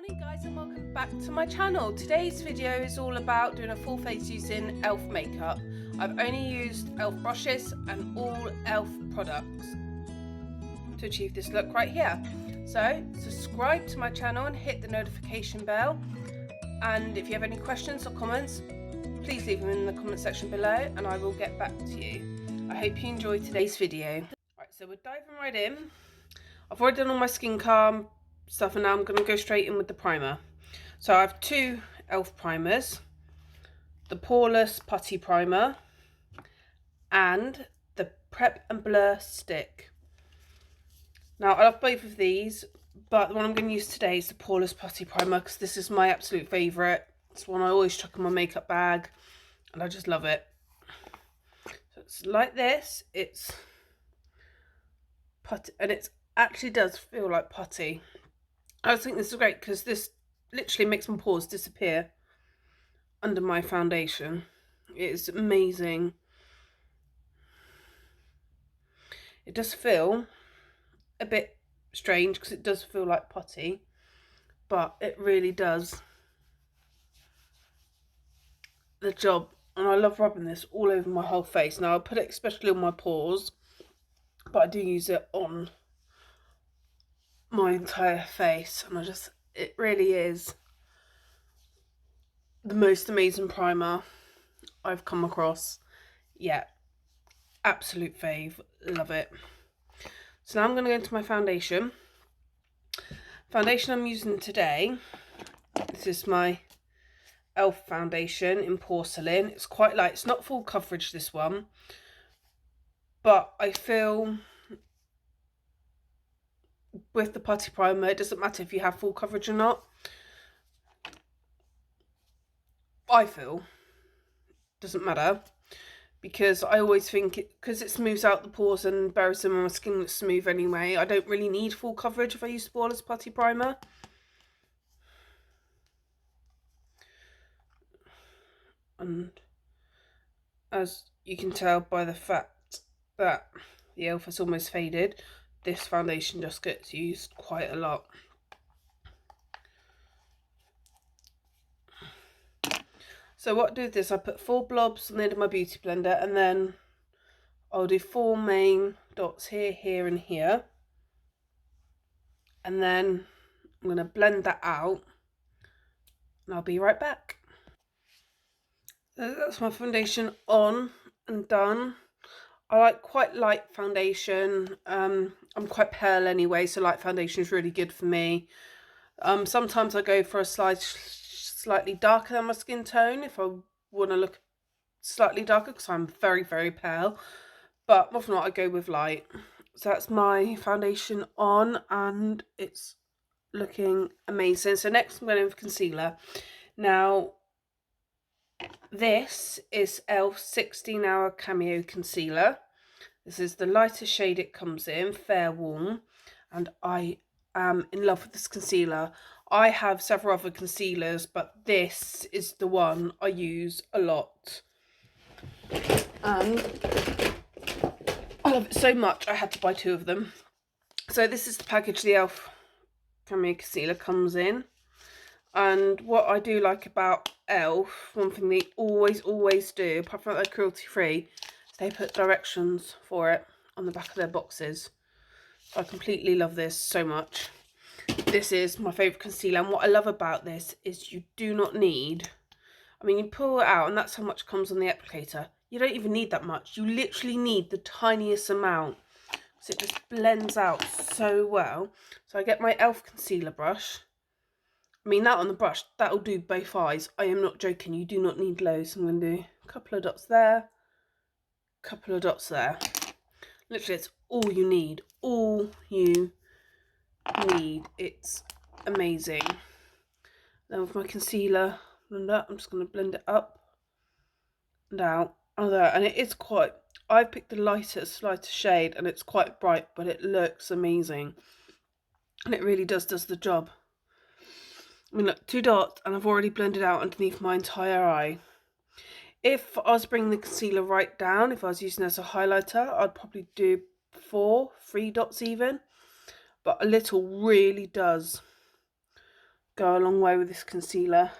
Morning guys, and welcome back to my channel. Today's video is all about doing a full face using E.L.F makeup. I've only used E.L.F brushes and all E.L.F products to achieve this look right here. So subscribe to my channel and hit the notification bell, and if you have any questions or comments, please leave them in the comment section below and I will get back to you. I hope you enjoy today's video. Right, so we're diving right in. I've already done all my skincare stuff and now I'm going to go straight in with the primer. So I have two E.L.F primers, the Poreless Putty Primer and the Prep and Blur Stick. Now I love both of these, but the one I'm going to use today is the Poreless Putty Primer because this is my absolute favourite. It's one I always chuck in my makeup bag and I just love it. So it's like this, it's putty, and it actually does feel like putty. I just think this is great because this literally makes my pores disappear under my foundation. It is amazing. It does feel a bit strange because it does feel like putty, but it really does the job. And I love rubbing this all over my whole face. Now I put it especially on my pores, but I do use it on my entire face, and it really is the most amazing primer I've come across. Yeah, absolute fave, love it. So now I'm going to go into my foundation. Foundation I'm using today, this is my E.L.F foundation in porcelain. It's quite light, it's not full coverage this one, but I feel with the putty primer it doesn't matter if you have full coverage or not. I feel doesn't matter because I always think because it smooths out the pores and buries them on my skin that's smooth anyway. I don't really need full coverage if I use Poreless Putty Primer. And as you can tell by the fact that the E.L.F has almost faded, this foundation just gets used quite a lot. So what I do with this, I put 4 blobs on the end of my beauty blender, and then I'll do 4 main dots here, here and here. And then I'm going to blend that out and I'll be right back. So that's my foundation on and done. I like quite light foundation. I'm quite pale anyway, so light foundation is really good for me. Sometimes I go for a slightly darker than my skin tone if I want to look slightly darker because I'm very, very pale. But more often not, I go with light. So that's my foundation on and it's looking amazing. So next I'm going in with concealer. Now this is E.L.F 16 Hour Cameo Concealer. This is the lightest shade it comes in, Fair Warm, and I am in love with this concealer. I have several other concealers, but this is the one I use a lot. And I love it so much I had to buy 2 of them. So this is the package the E.L.F Cameo Concealer comes in. And what I do like about E.L.F, one thing they always do, apart from that they're cruelty free, is they put directions for it on the back of their boxes. So I completely love this so much. This is my favourite concealer, and what I love about this is you do not need, I mean, you pull it out and that's how much comes on the applicator. You don't even need that much. You literally need the tiniest amount. So it just blends out so well. So I get my E.L.F concealer brush. I mean, that on the brush, that'll do both eyes. I am not joking. You do not need loads. I'm going to do a couple of dots there, a couple of dots there. Literally, it's all you need. All you need. It's amazing. Then with my concealer blender, I'm just going to blend it up and out. Oh, there. And it is quite, I've picked the lightest shade and it's quite bright, but it looks amazing. And it really does the job. I mean, look, 2 dots and I've already blended out underneath my entire eye. If I was bringing the concealer right down, if I was using it as a highlighter, I'd probably do 3 dots even. But a little really does go a long way with this concealer.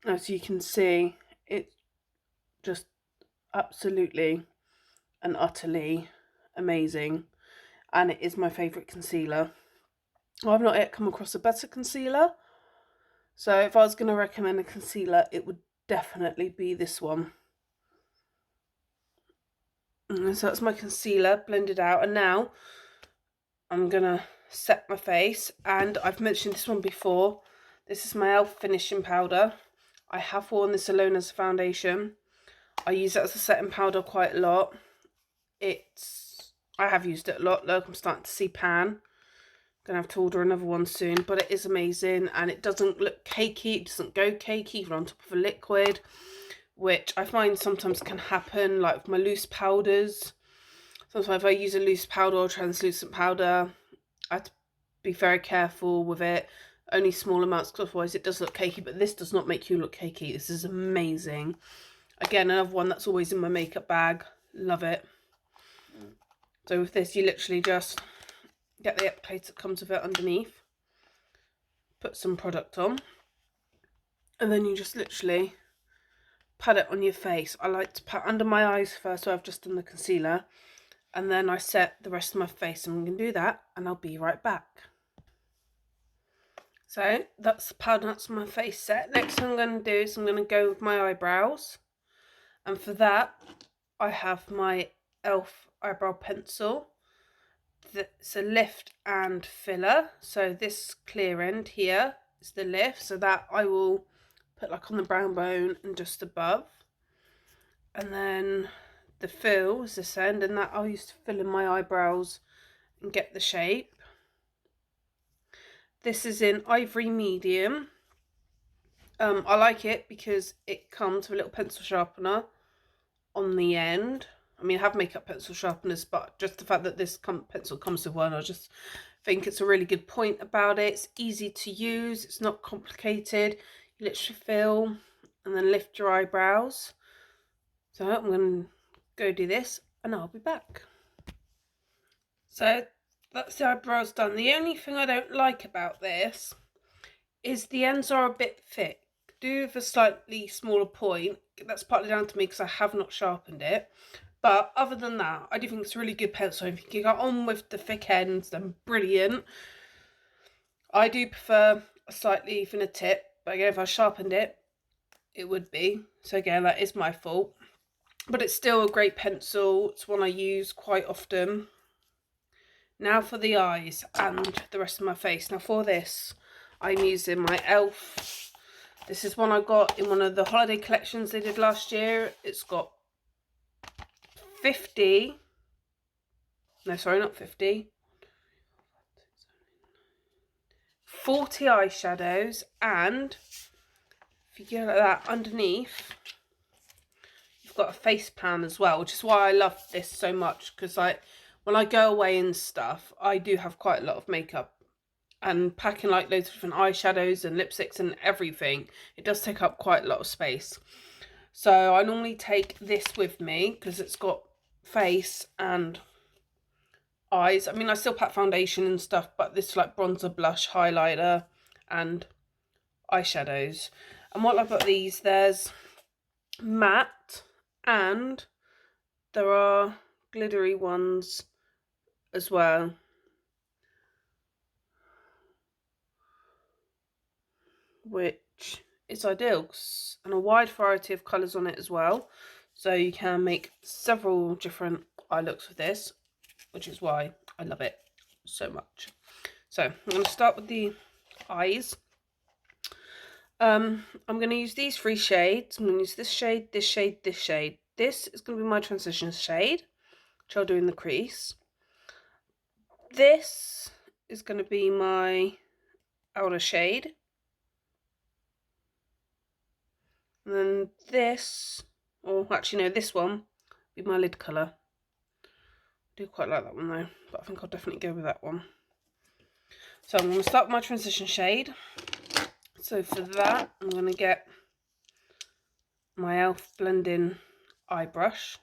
As you can see, it's just absolutely and utterly amazing, and it is my favourite concealer. I've not yet come across a better concealer, so if I was going to recommend a concealer, it would definitely be this one. So that's my concealer blended out, and now I'm going to set my face, and I've mentioned this one before. This is my E.L.F finishing powder. I have worn this alone as a foundation. I use it as a setting powder quite a lot. I have used it a lot. Look, I'm starting to see pan. Gonna have to order another one soon, but it is amazing, and it doesn't look cakey. It doesn't go cakey even on top of a liquid, which I find sometimes can happen, like with my loose powders. Sometimes if I use a loose powder or translucent powder, I have to be very careful with it. Only small amounts, because otherwise it does look cakey, but this does not make you look cakey. This is amazing. Again, another one that's always in my makeup bag. Love it. So with this, you literally just get the applicator that comes with it underneath, put some product on, and then you just literally pat it on your face. I like to pat under my eyes first, so I've just done the concealer, and then I set the rest of my face. I'm going to do that, and I'll be right back. So that's the powder, that's my face set. Next thing I'm going to do is I'm going to go with my eyebrows, and for that I have my E.L.F eyebrow pencil. It's a lift and filler, so this clear end here is the lift, so that I will put like on the brown bone and just above, and then the fill is this end, and that I'll use to fill in my eyebrows and get the shape. This is in Ivory Medium. I like it because it comes with a little pencil sharpener on the end. I mean, I have makeup pencil sharpeners, but just the fact that this pencil comes with one, I just think it's a really good point about it. It's easy to use. It's not complicated. You literally fill and then lift your eyebrows. So I'm going to go do this, and I'll be back. So that's the eyebrows done. The only thing I don't like about this is the ends are a bit thick. Do with a slightly smaller point. That's partly down to me because I have not sharpened it. But other than that, I do think it's a really good pencil. If you can get on with the thick ends, then brilliant. I do prefer a slightly thinner tip, but again, if I sharpened it, it would be. So again, that is my fault. But it's still a great pencil. It's one I use quite often. Now for the eyes and the rest of my face. Now for this, I'm using my E.L.F. This is one I got in one of the holiday collections they did last year. It's got 40 eyeshadows, and if you go like that, underneath you've got a face pan as well, which is why I love this so much, because when I go away and stuff, I do have quite a lot of makeup, and packing like loads of different eyeshadows and lipsticks and everything, it does take up quite a lot of space. So I normally take this with me because it's got face and eyes. I mean, I still pack foundation and stuff, but this is like bronzer, blush, highlighter and eyeshadows. And what I've got these, there's matte and there are glittery ones as well. Which is ideal, and a wide variety of colours on it as well. So you can make several different eye looks with this, which is why I love it so much. So I'm going to start with the eyes. I'm going to use these 3 shades. I'm going to use this shade, this shade, this shade. This is going to be my transition shade, which I'll do in the crease. This is going to be my outer shade. And then this, or actually no, this one will be my lid colour. I do quite like that one though, but I think I'll definitely go with that one. So I'm going to start with my transition shade. So for that, I'm going to get my E.L.F blending eye brush.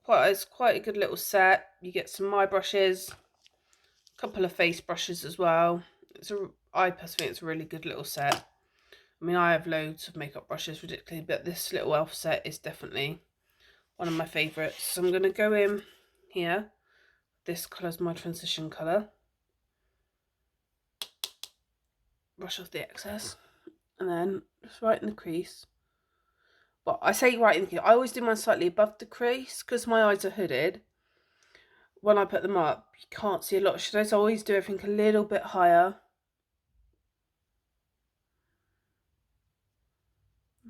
It's quite a good little set. You get some eye brushes, couple of face brushes as well. I personally think it's a really good little set. I mean, I have loads of makeup brushes, ridiculously, but this little e.l.f. set is definitely one of my favourites. So I'm going to go in here. This colour's my transition colour. Brush off the excess. And then just right in the crease. But I say right in the crease. I always do mine slightly above the crease because my eyes are hooded. When I put them up, you can't see a lot of shadows. I always do everything a little bit higher.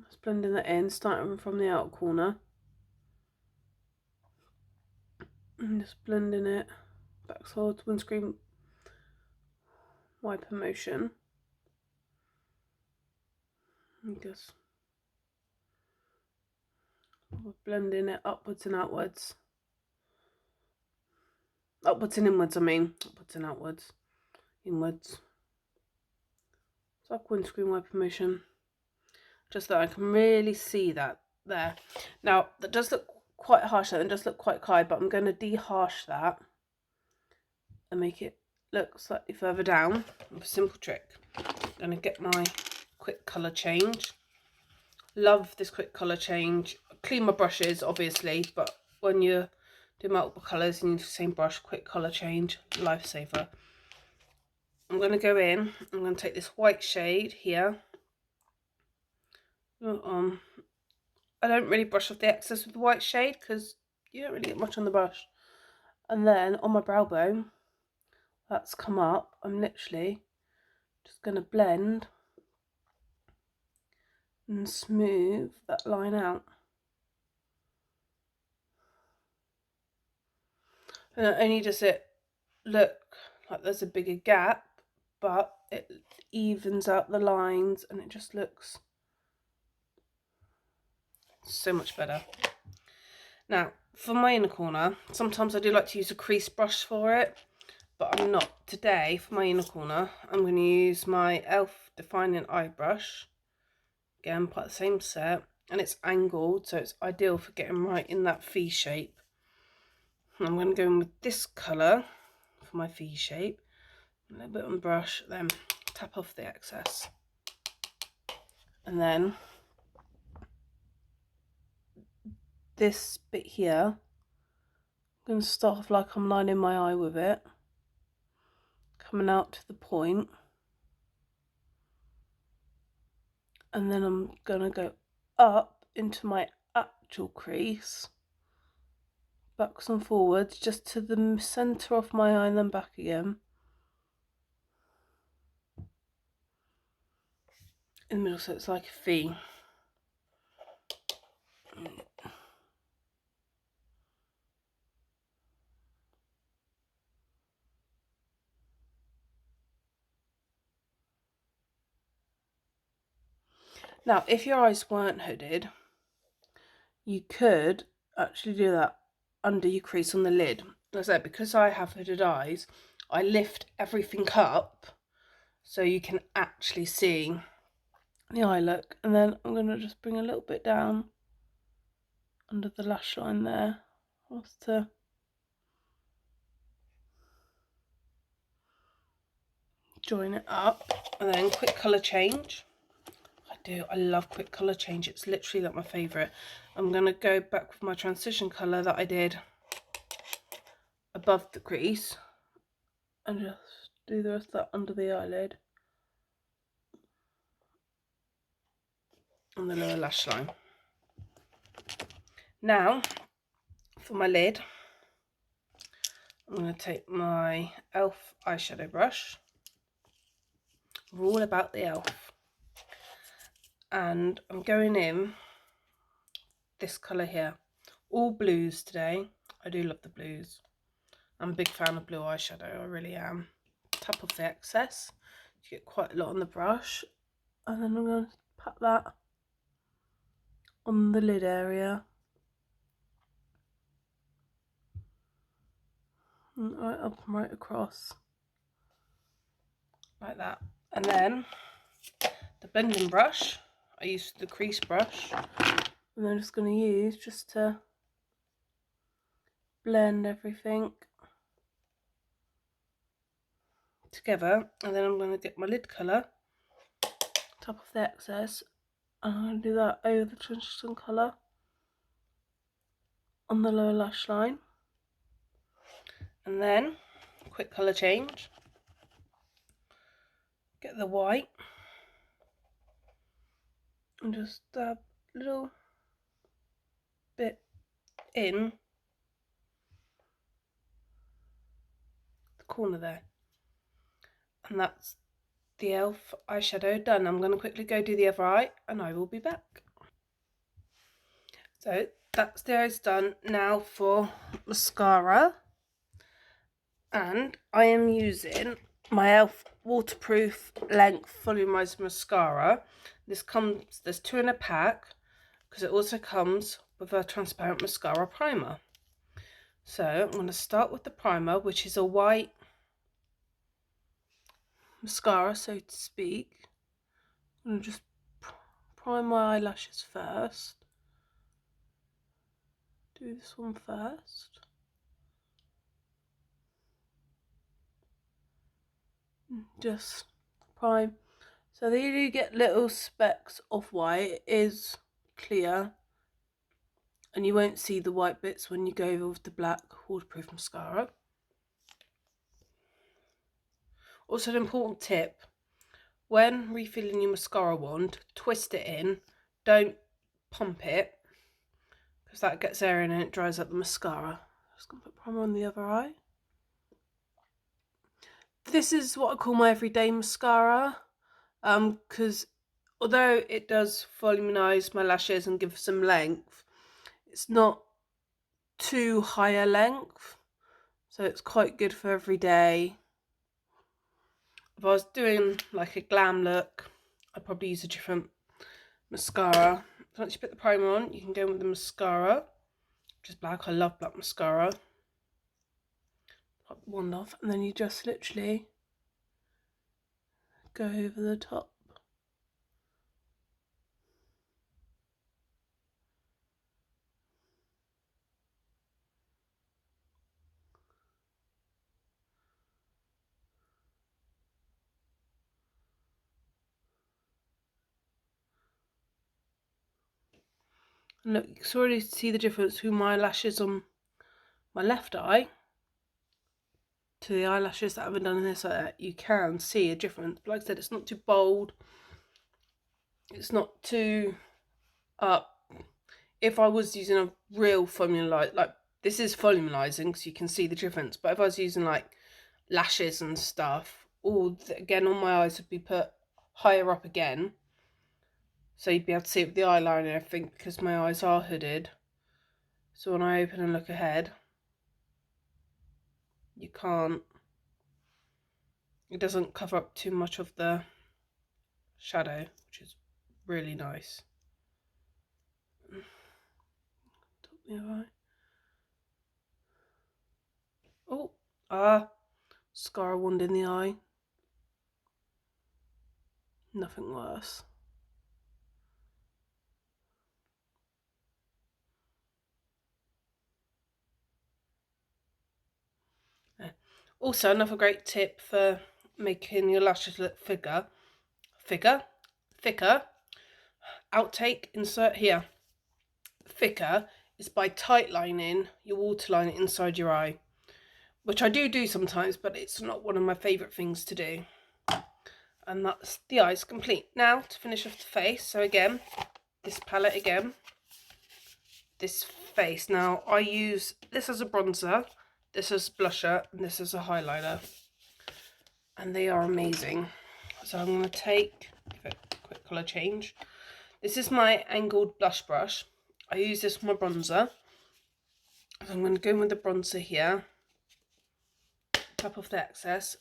Just blending that in, starting from the outer corner. And just blending it back towards windscreen wiper motion. And just blending it upwards and outwards. Upwards and inwards, I mean. Upwards and outwards. Inwards. It's like windscreen wiper motion. Just that I can really see that there. Now, that does look quite harsh, and does look quite high, but I'm going to de-harsh that and make it look slightly further down with a simple trick. I'm going to get my quick colour change. Love this quick colour change. Clean my brushes, obviously, but when you do multiple colours and you use the same brush, quick colour change, lifesaver. I'm going to go in, I'm going to take this white shade here. I don't really brush off the excess with the white shade because you don't really get much on the brush. And then on my brow bone, that's come up, I'm literally just going to blend and smooth that line out. And not only does it look like there's a bigger gap, but it evens out the lines and it just looks so much better. Now, for my inner corner, sometimes I do like to use a crease brush for it, but I'm not. Today, for my inner corner, I'm going to use my e.l.f. Defining Eye Brush. Again, part of the same set, and it's angled, so it's ideal for getting right in that V shape. And I'm going to go in with this colour for my V shape. A little bit on the brush, then tap off the excess. And then this bit here, I'm going to start off like I'm lining my eye with it, coming out to the point, and then I'm going to go up into my actual crease, backwards and forwards, just to the centre of my eye and then back again. In the middle, so it's like a V. Now, if your eyes weren't hooded, you could actually do that under your crease on the lid. As I said, because I have hooded eyes, I lift everything up so you can actually see the eye look. And then I'm going to just bring a little bit down under the lash line there, just to join it up. And then quick colour change. I love quick colour change. It's literally like my favourite. I'm going to go back with my transition colour that I did above the crease and just do the rest of that under the eyelid and the lower lash line. Now for my lid, I'm going to take my e.l.f. eyeshadow brush. We're all about the e.l.f. And I'm going in this colour here. All blues today. I do love the blues. I'm a big fan of blue eyeshadow, I really am. Tap off the excess. You get quite a lot on the brush. And then I'm going to pat that on the lid area. And right up and right across. Like that. And then the blending brush, I used the crease brush, and I'm just going to use just to blend everything together, and then I'm going to get my lid colour, top off the excess, and I'm going to do that over the transition colour on the lower lash line. And then, quick colour change, get the white, and just dab a little bit in the corner there. And that's the E.L.F eyeshadow done. I'm going to quickly go do the other eye, and I will be back. So that's the eyes done. Now for mascara, and I am using my E.L.F waterproof length volumizer mascara. There's 2 in a pack, because it also comes with a transparent mascara primer. So I'm going to start with the primer, which is a white mascara, so to speak. I'm going to just prime my eyelashes first. Do this one first. Just prime. So they do get little specks of white. It is clear, and you won't see the white bits when you go over with the black waterproof mascara. Also, an important tip: when refilling your mascara wand, twist it in, don't pump it, because that gets air in and it dries up the mascara. Just gonna put primer on the other eye. This is what I call my everyday mascara, because although it does volumize my lashes and give some length, it's not too high a length, so it's quite good for every day. If I was doing like a glam look, I'd probably use a different mascara. So once you put the primer on, you can go with the mascara, which is black. I love black mascara. Pop the wand off, and then you just literally go over the top. And look, you can already see the difference between my lashes on my left eye to the eyelashes that I haven't done in this eye. You can see a difference. But like I said, it's not too bold. It's not too up. If I was using a real formula, like this is volumizing, because you can see the difference. But if I was using like lashes and stuff, again, all my eyes would be put higher up again, so you'd be able to see it with the eyeliner and everything, because my eyes are hooded. So when I open and look ahead, you can't, it doesn't cover up too much of the shadow, which is really nice. Top the other eye. Oh, mascara wand in the eye. Nothing worse. Also, another great tip for making your lashes look thicker. Outtake, insert here. Thicker is by tight lining your waterline inside your eye, which I do sometimes, but it's not one of my favourite things to do. And that's the eyes complete. Now to finish off the face. So again, this palette again. This face. Now I use this as a bronzer, this as a blusher, and this as a highlighter. And they are amazing. So I'm going to give it a quick colour change. This is my angled blush brush. I use this for my bronzer. So I'm going to go in with the bronzer here. Tap off the excess.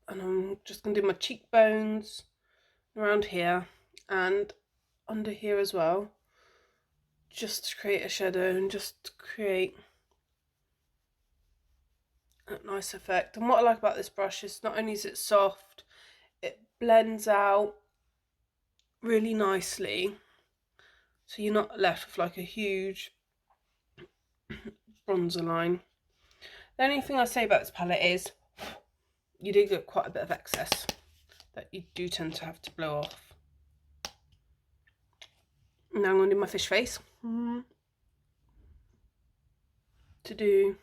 And I'm just going to do my cheekbones around here and under here as well, just to create a shadow and just to create a nice effect. And what I like about this brush is not only is it soft, it blends out really nicely, so you're not left with like a huge bronzer line. The only thing I say about this palette is you do get quite a bit of excess that you do tend to have to blow off. Now I'm going to do my fish face to do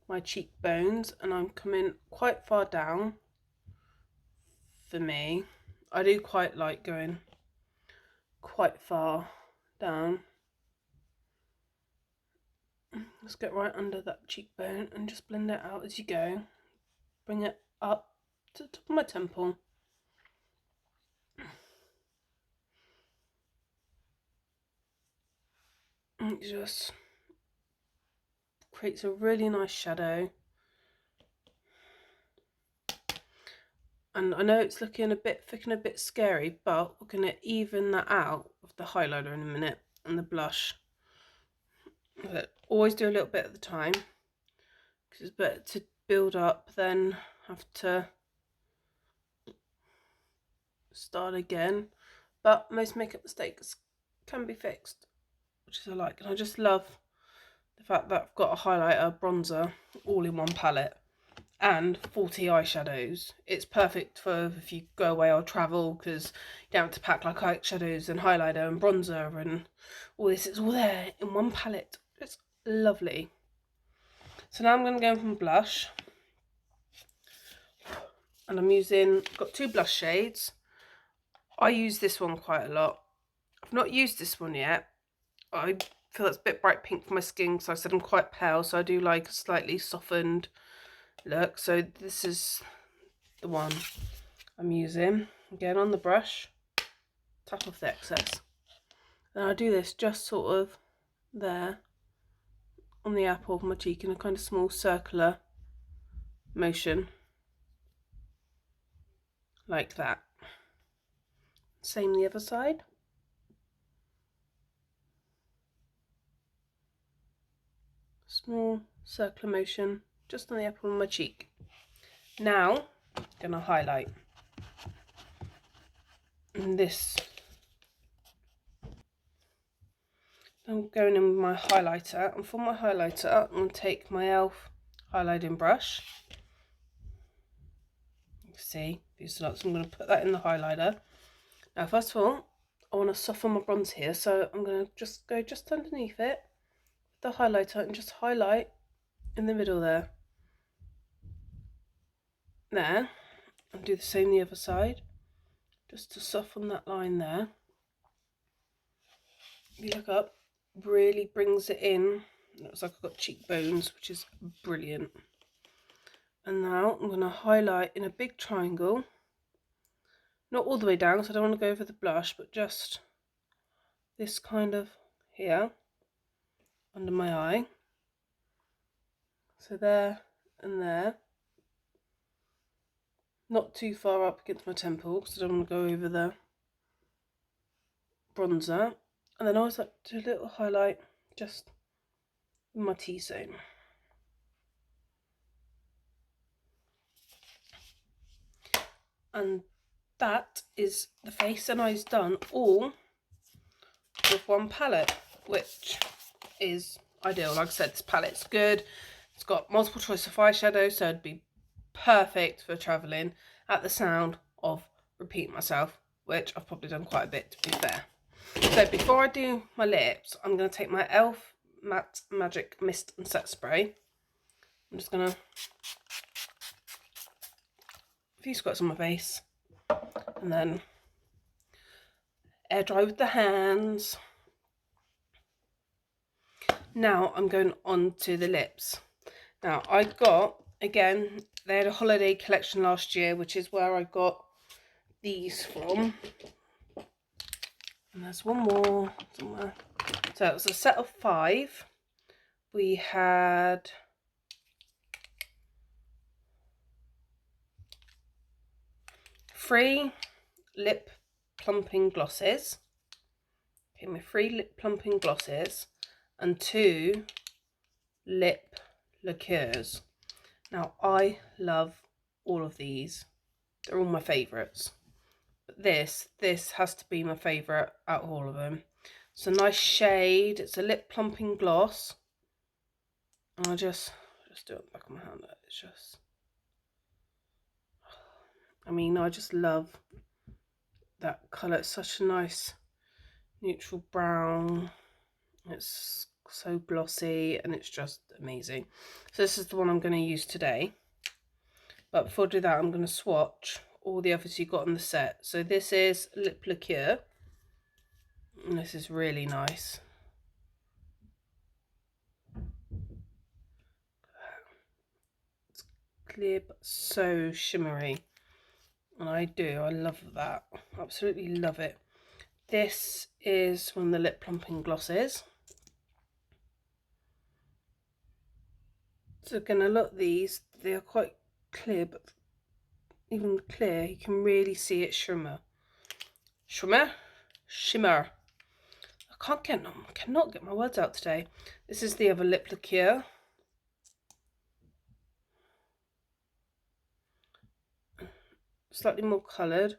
my cheekbones, and I'm coming quite far down. For me, I do quite like going quite far down. Let's get right under that cheekbone and just blend it out as you go. Bring it up to the top of my temple. And it just creates a really nice shadow. And I know it's looking a bit thick and a bit scary, but we're going to even that out with the highlighter in a minute and the blush. But always do a little bit at the time, because it's better to build up than have to start again. But most makeup mistakes can be fixed, which is I like. And I just love the fact that I've got a highlighter, bronzer, all in one palette, and 40 eyeshadows. It's perfect for if you go away or travel, because you don't have to pack like eyeshadows and highlighter and bronzer and all this. It's all there in one palette. It's lovely. So now I'm going to go from blush, and I'm using, got two blush shades. I use this one quite a lot. I've not used this one yet. I feel it's a bit bright pink for my skin, because I said I'm quite pale, so I do like a slightly softened look. So this is the one I'm using. Again, on the brush, tap off the excess. And I do this just sort of there on the apple of my cheek in a kind of small circular motion, like that. Same the other side. Small circular motion just on the apple of my cheek. Now I'm gonna highlight. And this, I'm going in with my highlighter, and for my highlighter I'm going to take my E.L.F highlighting brush. You can see these dots. I'm going to put that in the highlighter. Now first of all, I want to soften my bronze here, so I'm going to just go just underneath it with the highlighter and just highlight in the middle there, and do the same the other side, just to soften that line there. If you look up, really brings it in. It looks like I've got cheekbones, which is brilliant. And now I'm going to highlight in a big triangle, not all the way down, so I don't want to go over the blush, but just this kind of here under my eye. So there and there, not too far up against my temple, because I don't want to go over the bronzer. And then I always like to do a little highlight just in my T-zone. And that is the face and eyes done, all with one palette, which is ideal. Like I said, this palette's good. It's got multiple choice of eyeshadow, so it'd be perfect for travelling at the sound of repeating myself, which I've probably done quite a bit, to be fair. So before I do my lips, I'm going to take my E.L.F Matte Magic Mist and Set Spray. I'm just going to a few squirts on my face, and then air dry with the hands. Now I'm going on to the lips. Now I got, again, they had a holiday collection last year, which is where I got these from. And there's one more somewhere. So it was a set of 5. We had three lip plumping glosses. Okay, my 3 lip plumping glosses and 2 lip liqueurs. Now I love all of these. They're all my favourites. But this has to be my favourite out of all of them. It's a nice shade. It's a lip plumping gloss. And I'll just do it back on my hand. It's just mean, I just love that colour. It's such a nice neutral brown. It's so glossy and it's just amazing. So this is the one I'm going to use today. But before I do that, I'm going to swatch all the others you got in the set. So this is Lip Liqueur. And this is really nice. It's clear but so shimmery. And I love that. Absolutely love it. This is one of the lip plumping glosses. So again, I love these. They are quite clear, but even clear, you can really see it shimmer. Shimmer. I cannot get my words out today. This is the other Lip Liqueur. Slightly more coloured,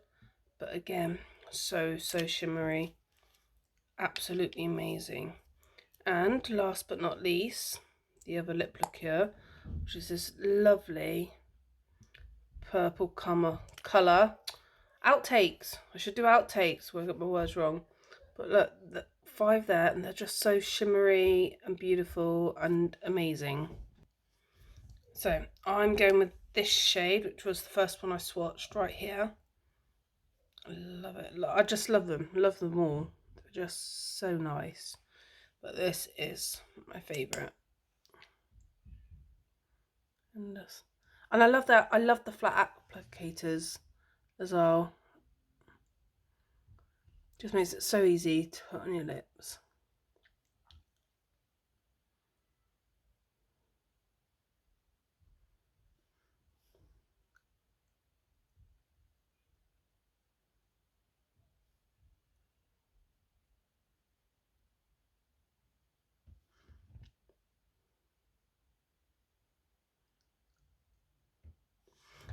but again, so shimmery. Absolutely amazing. And last but not least, the other Lip Liqueur, which is this lovely purple colour. Outtakes. I should do outtakes where I got my words wrong. But look, the 5 there, and they're just so shimmery and beautiful and amazing. So I'm going with this shade, which was the first one I swatched right here. I love it. I just love them. Love them all. They're just so nice. But this is my favourite. And I love that. I love the flat applicators as well. Just makes it so easy to put on your lips.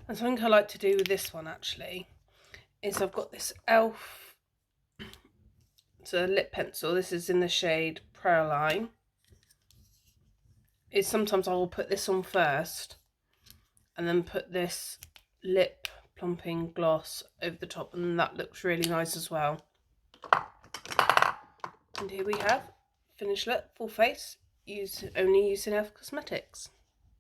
And something I like to do with this one actually is I've got this E.L.F. It's a lip pencil. This is in the shade Praline. Is sometimes I will put this on first and then put this lip plumping gloss over the top, and that looks really nice as well. And here we have finished look, full face, only using E.L.F. Cosmetics.